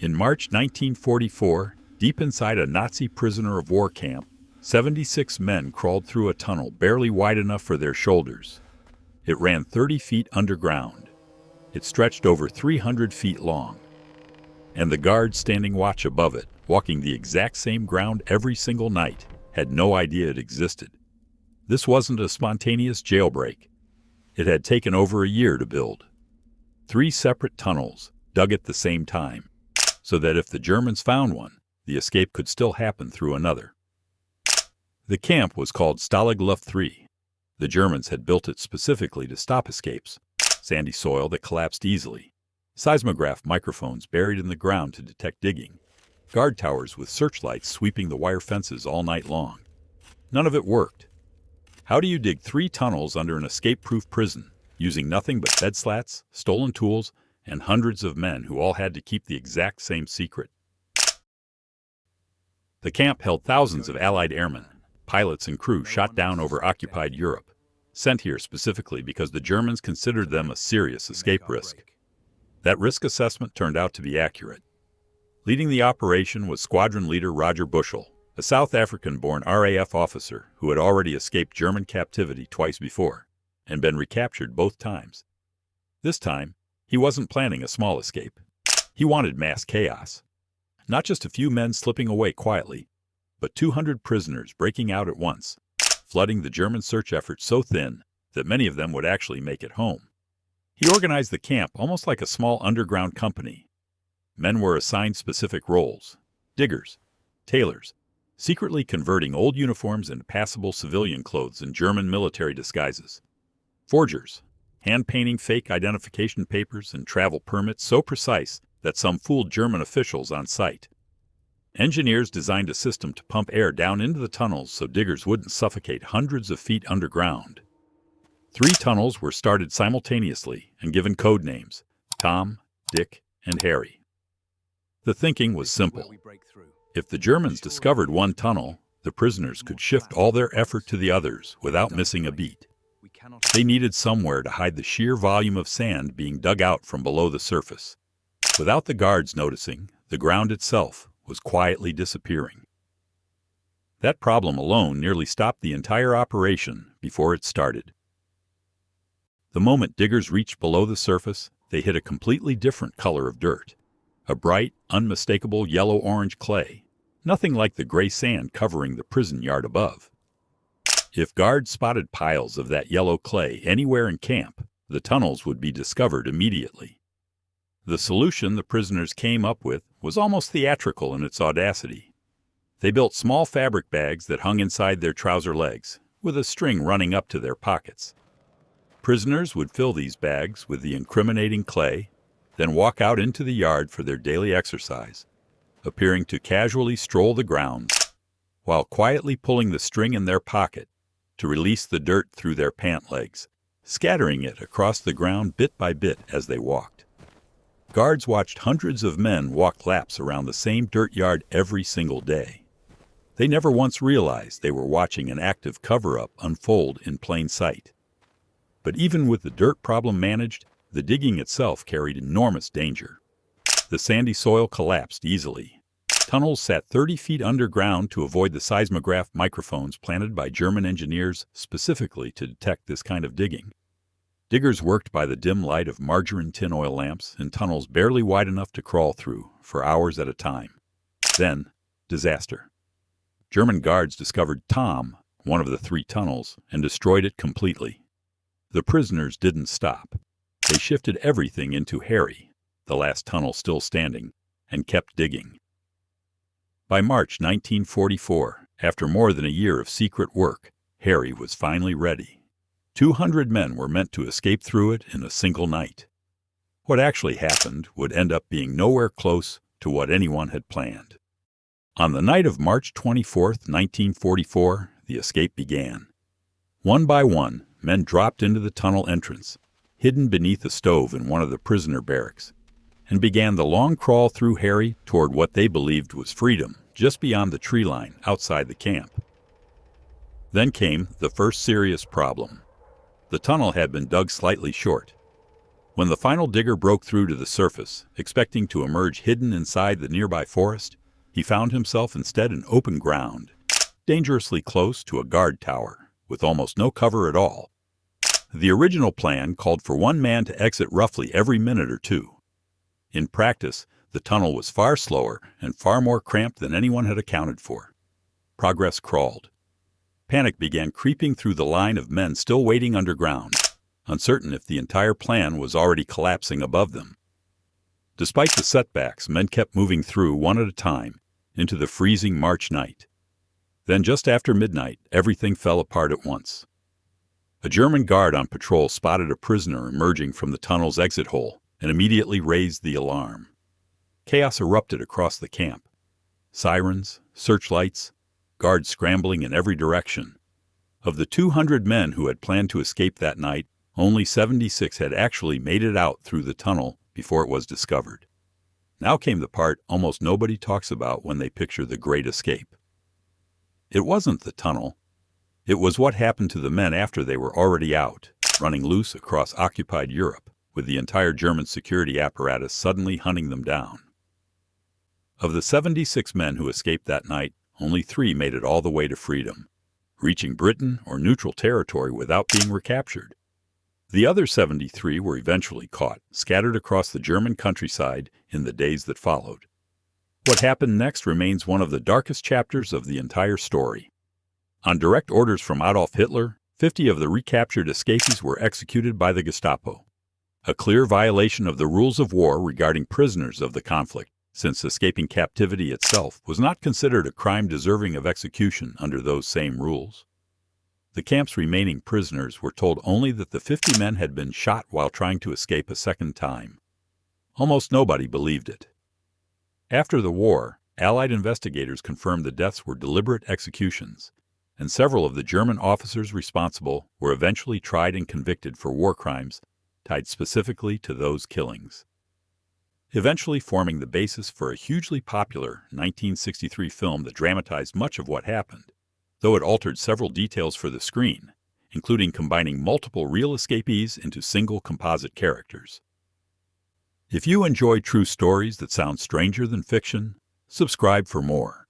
In March 1944, deep inside a Nazi prisoner of war camp, 76 men crawled through a tunnel barely wide enough for their shoulders. It ran 30 feet underground. It stretched over 300 feet long. And the guards standing watch above it, walking the exact same ground every single night, had no idea it existed. This wasn't a spontaneous jailbreak. It had taken over a year to build. 3 separate tunnels, dug at the same time, so that if the Germans found one, the escape could still happen through another. The camp was called Stalag Luft III. The Germans had built it specifically to stop escapes. Sandy soil that collapsed easily. Seismograph microphones buried in the ground to detect digging. Guard towers with searchlights sweeping the wire fences all night long. None of it worked. How do you dig 3 tunnels under an escape-proof prison, using nothing but bed slats, stolen tools, and hundreds of men who all had to keep the exact same secret? The camp held thousands of Allied airmen, pilots and crew shot down over occupied Europe, sent here specifically because the Germans considered them a serious escape risk. That risk assessment turned out to be accurate. Leading the operation was squadron leader Roger Bushell, a South African-born RAF officer who had already escaped German captivity twice before and been recaptured both times. This time, he wasn't planning a small escape. He wanted mass chaos. Not just a few men slipping away quietly, but 200 prisoners breaking out at once, flooding the German search effort so thin that many of them would actually make it home. He organized the camp almost like a small underground company. Men were assigned specific roles: diggers, tailors, secretly converting old uniforms into passable civilian clothes in German military disguises; forgers, hand-painting fake identification papers and travel permits so precise that some fooled German officials on site; engineers designed a system to pump air down into the tunnels so diggers wouldn't suffocate hundreds of feet underground. 3 tunnels were started simultaneously and given code names: Tom, Dick, and Harry. The thinking was simple. If the Germans discovered one tunnel, the prisoners could shift all their effort to the others without missing a beat. They needed somewhere to hide the sheer volume of sand being dug out from below the surface. Without the guards noticing, the ground itself was quietly disappearing. That problem alone nearly stopped the entire operation before it started. The moment diggers reached below the surface, they hit a completely different color of dirt. A bright, unmistakable yellow-orange clay, nothing like the gray sand covering the prison yard above. If guards spotted piles of that yellow clay anywhere in camp, the tunnels would be discovered immediately. The solution the prisoners came up with was almost theatrical in its audacity. They built small fabric bags that hung inside their trouser legs, with a string running up to their pockets. Prisoners would fill these bags with the incriminating clay, then walk out into the yard for their daily exercise, appearing to casually stroll the grounds, while quietly pulling the string in their pocket to release the dirt through their pant legs, scattering it across the ground bit by bit as they walked. Guards watched hundreds of men walk laps around the same dirt yard every single day. They never once realized they were watching an active cover-up unfold in plain sight. But even with the dirt problem managed, the digging itself carried enormous danger. The sandy soil collapsed easily. Tunnels sat 30 feet underground to avoid the seismograph microphones planted by German engineers specifically to detect this kind of digging. Diggers worked by the dim light of margarine tin oil lamps in tunnels barely wide enough to crawl through for hours at a time. Then, disaster. German guards discovered Tom, one of the 3 tunnels, and destroyed it completely. The prisoners didn't stop. They shifted everything into Harry, the last tunnel still standing, and kept digging. By March 1944, after more than a year of secret work, Harry was finally ready. 200 men were meant to escape through it in a single night. What actually happened would end up being nowhere close to what anyone had planned. On the night of March 24, 1944, the escape began. One by one, men dropped into the tunnel entrance, hidden beneath a stove in one of the prisoner barracks, and began the long crawl through Harry toward what they believed was freedom just beyond the tree line outside the camp. Then came the first serious problem. The tunnel had been dug slightly short. When the final digger broke through to the surface, expecting to emerge hidden inside the nearby forest, he found himself instead in open ground, dangerously close to a guard tower, with almost no cover at all. The original plan called for one man to exit roughly every minute or two. In practice, the tunnel was far slower and far more cramped than anyone had accounted for. Progress crawled. Panic began creeping through the line of men still waiting underground, uncertain if the entire plan was already collapsing above them. Despite the setbacks, men kept moving through one at a time into the freezing March night. Then just after midnight, everything fell apart at once. A German guard on patrol spotted a prisoner emerging from the tunnel's exit hole and immediately raised the alarm. Chaos erupted across the camp. Sirens, searchlights, guards scrambling in every direction. Of the 200 men who had planned to escape that night, only 76 had actually made it out through the tunnel before it was discovered. Now came the part almost nobody talks about when they picture the Great Escape. It wasn't the tunnel. It was what happened to the men after they were already out, running loose across occupied Europe, with the entire German security apparatus suddenly hunting them down. Of the 76 men who escaped that night, only 3 made it all the way to freedom, reaching Britain or neutral territory without being recaptured. The other 73 were eventually caught, scattered across the German countryside in the days that followed. What happened next remains one of the darkest chapters of the entire story. On direct orders from Adolf Hitler, 50 of the recaptured escapees were executed by the Gestapo. A clear violation of the rules of war regarding prisoners of the conflict, since escaping captivity itself was not considered a crime deserving of execution under those same rules. The camp's remaining prisoners were told only that the 50 men had been shot while trying to escape a second time. Almost nobody believed it. After the war, Allied investigators confirmed the deaths were deliberate executions, and several of the German officers responsible were eventually tried and convicted for war crimes tied specifically to those killings, eventually forming the basis for a hugely popular 1963 film that dramatized much of what happened, though it altered several details for the screen, including combining multiple real escapees into single composite characters. If you enjoy true stories that sound stranger than fiction, subscribe for more.